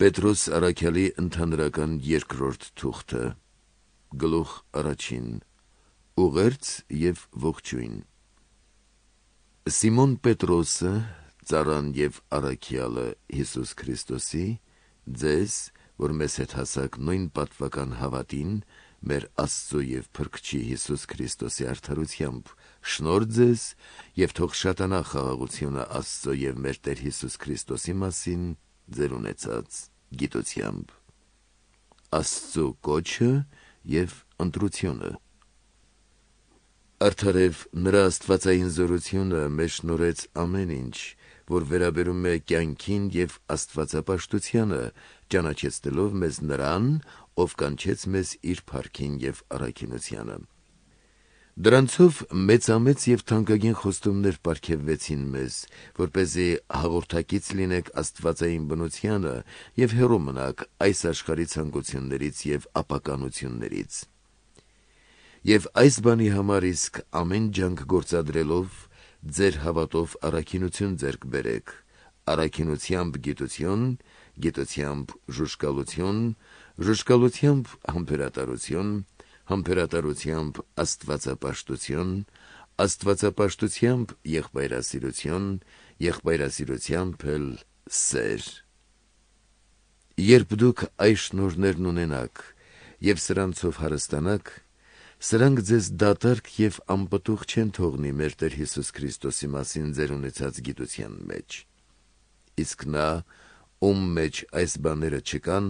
Պետրոս Արաքյալի ընդհանրական երկրորդ թուղթը, գլուխ առաջին, ուղերձ և ողջույն։ Սիմոն Պետրոսը, ծառան և առաքյալը Հիսուս Քրիստոսի, ձեզ, որ մեզ հետ հասակ նույն պատվական հավատին, մեր Աստծո և Փրկչի Հիսուս Քրիստոսի արդարությամբ, շնորհ ձեզ, և թող շատանա խաղաղությունը Աստծո և մեր Տեր Հիսուս Քրիստոսի մասին ձեր ունեցած գիտությամբ։ Աստծո կոչը և ընտրությունը։ Արդարև նրա աստվածային զորությունը մեզ շնորհեց ամեն ինչ, որ վերաբերում է կյանքին և աստվածապաշտությանը, ճանաչեցնելով մեզ նրան, ով կանչեց մեզ իր փառքին և առաքինությանը։ Դրանցով մեծամեծ և թանկագին խոստումներ պարգևվեցին մեզ, որպեսզի հաղորդակից լինենք աստվածային բնությանը և հեռու մնանք այս աշխարհի ցանկություններից և ապականություններից։ Եվ այս բանի համար իսկ ամեն ջանք գործադրելով, ձեր հավատով առաքինություն ձեռք բերեք, առաքինությամբ գիտություն, գիտությամբ ժուժկալություն, ժուժկալությամբ համբերատարություն, համբերատարությամբ աստվածապաշտություն, աստվածապաշտությամբ եղբայրասիրություն, եղբայրասիրությամբ էլ սեր։ Երբ դուք այս շնորհներն ունենաք և սրանցով հարստանաք, սրանք ձեզ դատարկ և անպտուղ չեն թողնի մեր Տեր Հիսուս Քրիստոսի մասին ձեր ունեցած գիտության մեջ։ Իսկ նա, ում մեջ այս բաները չկան,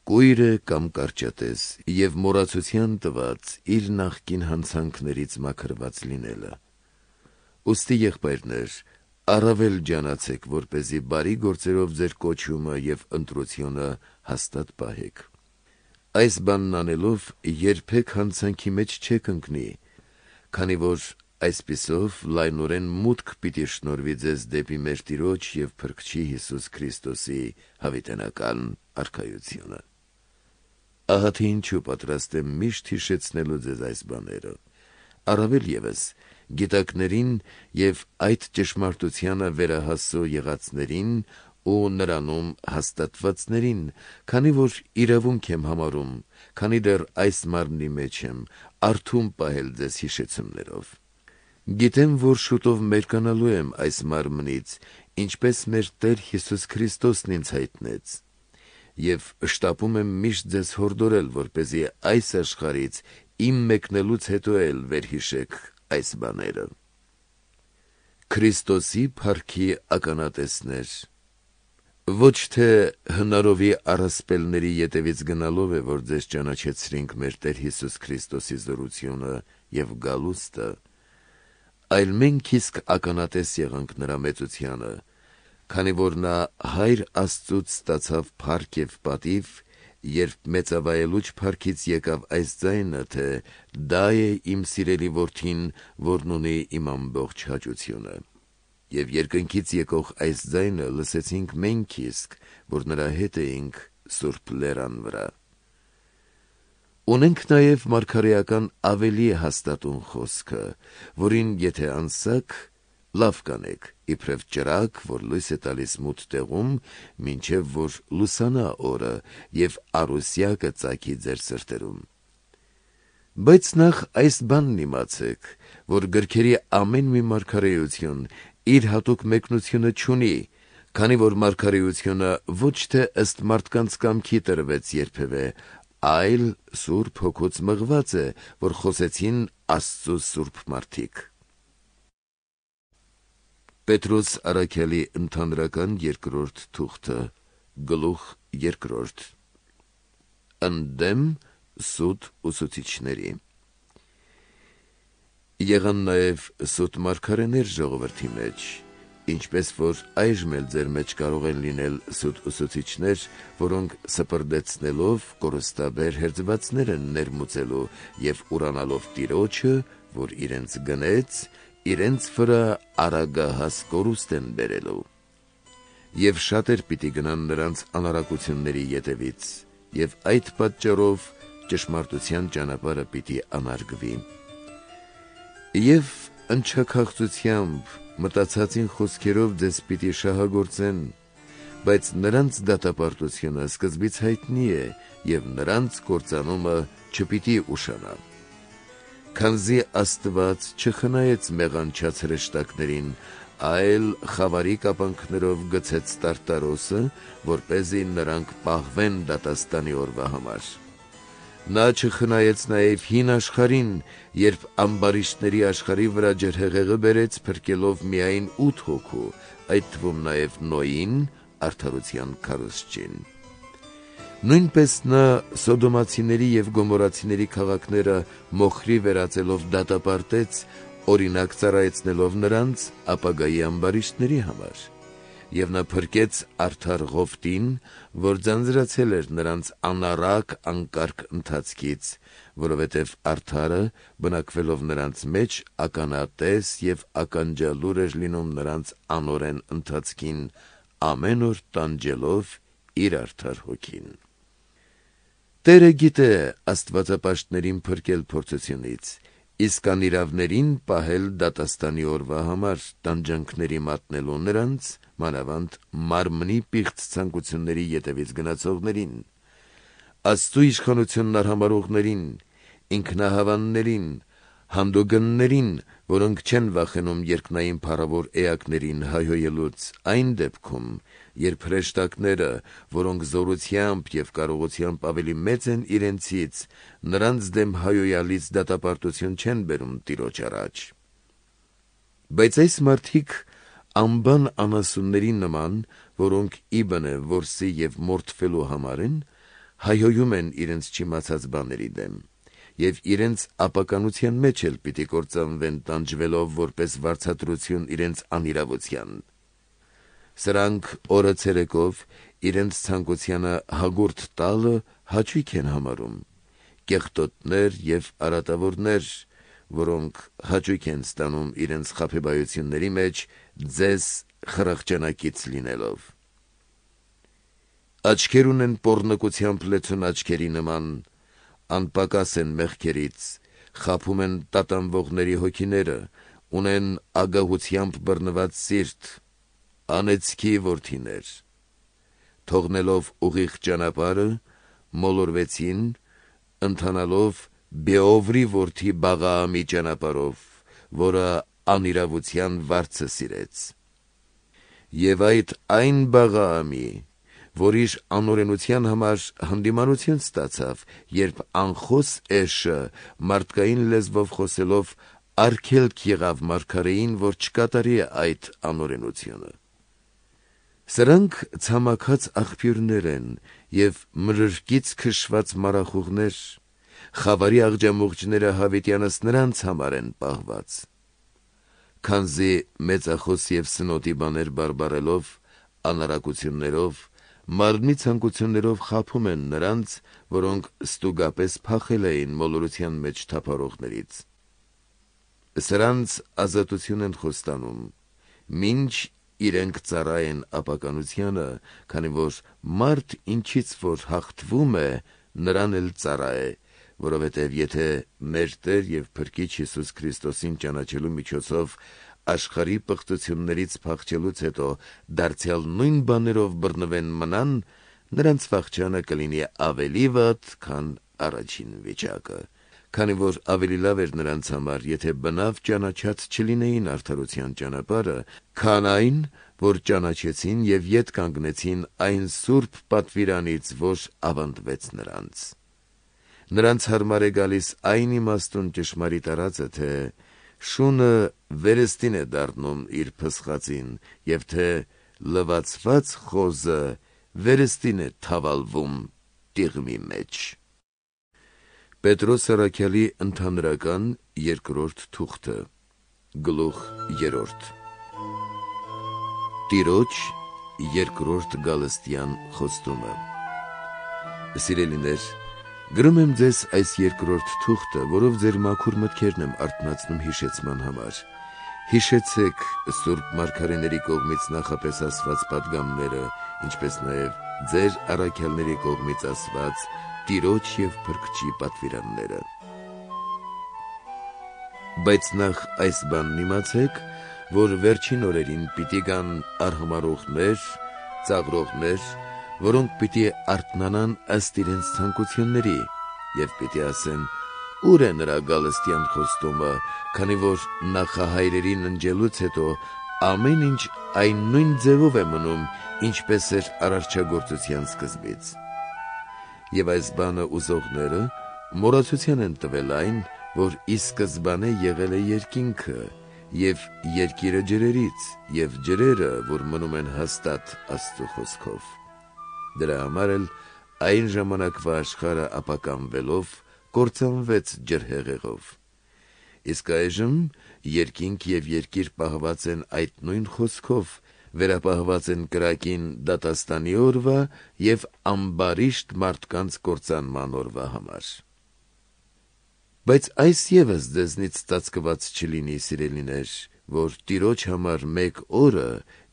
կույր է կամ կարճատես և մոռացության տված իր նախկին հանցանքներից մաքրված լինելը։ Ուստի, եղբայրներ, առավել ջանացեք, որպեսզի բարի գործերով ձեր կոչումը և ընտրությունը հաստատ պահեք։ Այս բանն անելով երբեք հանցանքի մեջ չեք ընկնի, քանի որ այսպիսով լայնորեն մուտք պիտի շնորհվի ձեզ դեպի մեր Տիրոջ և Փրկչի Հիսուս Քրիստոսի հավիտենական արքայությունը։ Ահա թե ինչու պատրաստ եմ միշտ հիշեցնելու ձեզ այս բաները, առավել ևս գիտակներին և այդ ճշմարտությանը վերահասու եղածներին ու նրանում հաստատվածներին, քանի որ իրավունք եմ համարում, քանի դեռ այս մարմնի մեջ եմ, արթուն պահել ձեզ հիշեցումներով։ Գիտեմ, որ շուտով մերկանալու եմ այս մարմնից, ինչպես մեր Տեր Հիսուս Քրիստոսն ինձ հայտնեց, և շտապում եմ միշտ ձեզ հորդորել, որպեսզի այս աշխարհից իմ մեկնելուց հետո էլ վերհիշեք այս բաները։ Քրիստոսի փառքի ականատեսներ։ Ոչ թե հնարովի առասպելների ետևից գնալով է, որ ձեզ ճանաչեցրինք մեր Տեր Հիսուս Քրիստոսի զորությունը և գալուստը, այլ մենք իսկ ականատես եղանք նրա մեծությանը, քանի որ նա Հայր Աստծուց ստացավ փառք և պատիվ, երբ մեծավայելուչ փառքից եկավ այս ձայնը, թե «Դա է իմ սիրելի որդին, որն ունի իմ ամբողջ հաճությունը»։ Եվ երկնքից եկող այս ձայնը լսեցինք մենք իսկ, որ նրա հետ էինք սուրբ լեռան վրա։ Ունենք նաև մարգարեական ավելի հաստատուն խոսքը, որին եթե անսաք, լավ կանեք, իբրև ճրագ, որ լույս է տալիս մութ տեղում, մինչև որ լուսանա օրը և առուսյակը ծագի ձեր սրտերում։ Բայց նախ այս բանն իմացեք, որ գրքերի ամեն մի մարգարեություն իր հատուկ մեկնությունը չունի, քանի որ մարգարեությունը ոչ թե ըստ մարդկանց կամքի տրվեց երբևէ, այլ Սուրբ Հոգուց մղված է, որ խոսեցին Աստծո սուրբ մարդիկ։ Պետրոս Արաքյալի ընդհանրական երկրորդ թուղթը, գլուխ երկրորդ, ընդդեմ սուտ ուսուցիչների։ Եղան նաև սուտ մարգարեներ ժողովրդի մեջ, ինչպես որ այժմ էլ ձեր մեջ կարող են լինել սուտ ուսուցիչներ, որոնք սպրդեցնելով կորստաբեր հերձվածներ են ներմուծելու և ուրանալով Տիրոջը, որ իրենց գնեց, իրենց վրա արագահաս կորուստ են բերելու։ Եվ շատեր պիտի գնան նրանց անարակությունների ետևից, և այդ պատճառով ճշմարտության ճանապարհը պիտի անարգվի։ Եվ ընչաքաղցությամբ մտածածին խոսքերով ձեզ պիտի շահագործեն, բայց նրանց դատապարտությունը սկզբից հայտնի է և նրանց կործանումը չպիտի ուշանա։ Քանզի Աստված չխնայեց մեղանչած հրեշտակներին, այլ խավարի կապանքներով գցեց Տարտարոսը, որպեսզի նրանք պահվեն դատաստանի օրվա համար։ Նա չխնայեց նաև հին աշխարհին, երբ ամբարիշտների աշխարհի վրա ջրհեղեղը բերեց, փրկելով միայն 8 հոգու, այդ թվում նաև Նոյին, արդարության քարոզչին։ Նույնպես նա սոդոմացիների և գոմորացիների քաղաքները մոխրի վերածելով դատապարտեց, օրինակ ծառայեցնելով նրանց ապագայի ամբարիշտների համար։ Եվ նա փրկեց արդար Ղովտին, որ ձանձրացել էր նրանց անառակ անկարգ ընթացքից, որովհետև արդարը, բնակվելով նրանց մեջ, ականատես և ականջալուր էր լինում նրանց անօրեն ընթացքին, ամեն օր տանջելով իր արդար հոգին։ Տերը գիտե աստվածապաշտներին փրկել փորձությունից, իսկ անիրավներին պահել դատաստանի օրվա համար, տանջանքների մատնելու նրանց, մանավանդ մարմնի պիղծ ցանկությունների ետևից գնացողներին, Աստծու իշխանությունն արհամարհողներին, ինքնահավաններին, հանդուգններին, որոնք չեն վախենում երկնային փառավոր էակներին հայհոյելուց, այն դեպքում, երբ հրեշտակները, որոնք զորությամբ և կարողությամբ ավելի մեծ են իրենցից, նրանց դեմ հայհոյալից դատապարտություն չեն բերում Տիրոջ առաջ։ Բայց այս մարդիկ անբան անասունների նման, որոնք իբն է որսի և մորթվելու համար են, հայհոյում են իրենց չիմացած բաների դեմ, և իրենց ապականության մեջ էլ պիտի կործանվեն տանջվելով որպես վարձատրություն իրենց անիրավության։ Սրանք օրը ցերեկով իրենց ցանկությանը հագուրդ տալը հաճույք են համարում, կեղտոտներ և արատավորներ, որոնք հաճույք են ստանում իրենց խաբեբայությունների մեջ ձեզ խրախճանակից լինելով։ Աչքեր ունեն պոռնկությամբ լեցուն աչքերի նման, անպակաս են մեղքերից, խաբում են տատանվողների հոգիները, ունեն ագահությամբ բռնված սիրտ, անեծքի որդիներ, թողնելով ուղիղ ճանապարհը, մոլորվեցին, ընթանալով Բեովրի որդի Բաղաամի ճանապարհով, որը անիրավության վարձը սիրեց։ Եվ այդ այն Բաղաամի, որ իր անօրենության համար հանդիմանություն ստացավ, երբ անխոս էշը մարդկային լեզվով խոսելով արգելք եղավ մարգարեին, որ չկատարի այդ անօրենությունը։ Սրանք ցամաքած աղբյուրներ են և մրրկից քշված մառախուղներ, խավարի աղջամուղջները հավիտյանս նրանց համար են պահված։ Քանզի մեծախոս և սնոտի բաներ բարբառելով, անարակություններով, մարմնի ցանկություններով խաբում են նրանց, որոնք ստուգապես փախել էին մոլորության մեջ թափառողներից։ Սրանց ազատություն են խոստանում, մինչ իրենք ծառայեն ապականությանը, քանի որ մարդ ինչից որ հաղթվում է, նրան էլ ծառա է, որովհետև եթե մեր Տեր և Փրկիչ Հիսուս Քրիստոսին ճանաչելու միջոցով աշխարհի պղծություններից փախչելուց հետո դարձյալ նույն բաներով բռնվեն մնան, նրանց վախճանը կլինի ավելի վատ, քան առաջին վիճակը, քանի որ ավելի լավ էր նրանց համար, եթե բնավ ճանաչած չլինեին արդարության ճանապարհը, քան այն, որ ճանաչեցին և ետ կանգնեցին այն սուրբ պատվիրանից, որ ավանդվեց նրանց։ Նրանց հարմար է գալիս այն իմաստուն ճշմարիտ արածը, թե շունը վերստին է դառնում իր փսխածին, և թե լվացված խոզը վերստին է թավալվում տիղմի մեջ։ Պետրոս առաքյալի ընդհանրական երկրորդ թուղթը, գլուխ 3 Տիրոջ երկրորդ գալստյան խոստումը։ Սիրելիներ, գրում եմ ձեզ այս երկրորդ թուղթը, որով ձեր մաքուր մտքերն եմ արթնացնում հիշեցման համար։ Հիշեցեք սուրբ մարգարեների կողմից նախապես ասված պատգամները, ինչպես նաև ձեր առաքյալների կողմից ասված Տիրոջ և Փրկչի պատվիրանները։ Բայց նախ այս բանն իմացեք, որ վերջին օրերին պիտի գան արհամարհողներ, ծաղրողներ, որոնք պիտի արթնանան ըստ իրենց ցանկությունների, եւ պիտի ասեն. «Ուր է նրա գալստյան խոստումը, քանի որ նախահայրերին ընջելուց հետո ամեն ինչ այն նույն ձևով է մնում, ինչպես էր արարչագործության սկզբից»։ Եվ այս բանը ուզողները մոռացության են տվել այն, որ ի սկզբանե եղել է երկինքը, եւ երկիրը ջրերից, եւ ջրերը, որ մնում են հաստատ Աստծու խոսքով։ Դրա համար էլ այն ժամանակվա աշխարհը ապականվելով կործանվեց ջրհեղեղով։ Իսկ այժմ երկինք եւ երկիր պահված են այդ նույն խոսքով, վերապահված են կրակին դատաստանի օրվա եւ ամբարիշտ մարդկանց կործանման օրվա համար։ Բայց այս ևս ձեզնից ծածկված չլինի, սիրելիներ, որ Տիրոջ համար մեկ օրը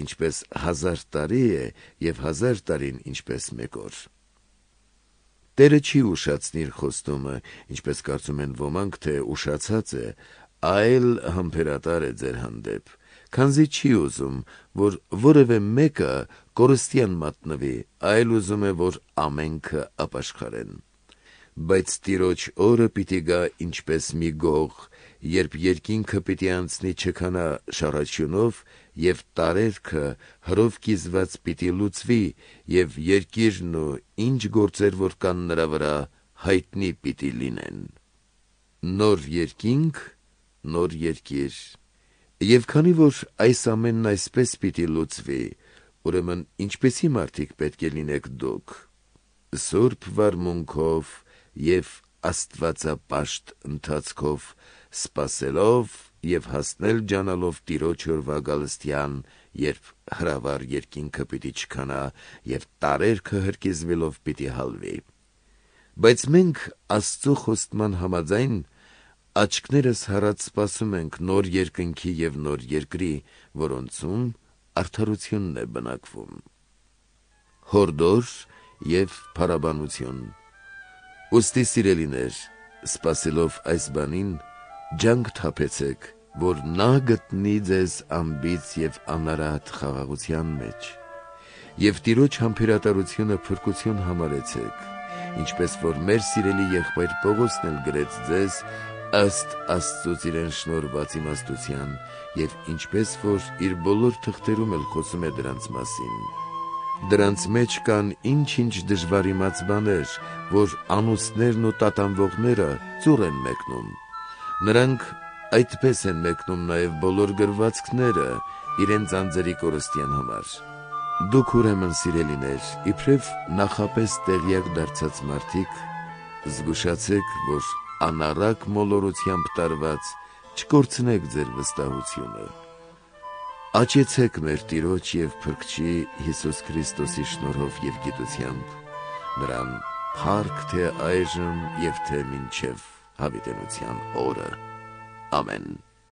ինչպես 1000 տարի է եւ 1000 տարին ինչպես մեկ օր։ Տերը չի ուշացնի իր խոստումը, ինչպես կարծում են ոմանք, թե ուշացած է, այլ համբերատար է ձեր հանդեպ, քանզի չի ուզում, որ որևէ մեկը կորստյան մատնվի, այլ ուզում է, որ ամենքը ապաշխարեն։ Բայց Տիրոջ օրը պիտի գա ինչպես մի գող, երբ երկինքը պիտի անցնի չքանա շառաչյունով, եւ տարերքը հրով կիզված պիտի լուծվի, եւ երկիրն ու ինչ գործեր որ կան նրա վրա հայտնի պիտի լինեն։ Նոր երկինք, նոր երկիր։ Եվ քանի որ այս ամենն այսպես պիտի լուծվի, ուրեմն ինչպեսի մարդիկ պետք է լինեք դուք, սուրբ վարմունքով եւ աստվածապաշտ ընթացքով, սպասելով եւ հասնել ջանալով Տիրոջ օրվա գալստյան, երբ հրավառ երկինքը պիտի չքանա եւ տարերքը հրկիզվելով պիտի հալվի։ Բայց մենք Աստծո խոստման համաձայն աչքներս հառած սպասում ենք նոր երկնքի եւ նոր երկրի, որոնցում արդարությունն է բնակվում։ Հորդոր եւ փարաբանություն։ Ուստի սիրելիներ, սպասելով այս բանին, ջանք թափեցեք, որ նա գտնի ձեզ անբիծ եւ անարատ խաղաղության մեջ, եւ Տիրոջ համբերատարությունը փրկություն համարեցեք, ինչպես որ մեր սիրելի եղբայր Պողոսն էլ գրեց ձեզ ըստ Աստծուց իրեն շնորհված իմաստության, եւ ինչպես որ իր բոլոր թղթերում էլ խոսում է դրանց մասին։ Դրանց մեջ կան ինչ-ինչ դժվար իմաց բաներ, որ անուծներն ու տատանվողները ծուռ են մեկնում։ Նրանք այդպես են մեկնում նաև բոլոր գրվածքները իրենց անձերի կորստյան համար։ Դուք ուրեմն սիրելիներ, իբրև նախապես տեղյակ դարձած մարդիկ, զգուշացեք, որ անառակ մոլորությամբ տարված չկորցնեք ձեր վստահությունը։ Աճեցեք մեր Տիրոջ եւ Փրկչի Հիսուս Քրիստոսի շնորհով եւ գիտությամբ, նրան փառք թե այժմ եւ թե մինչեւ հավիտենության օրը։ Ամեն։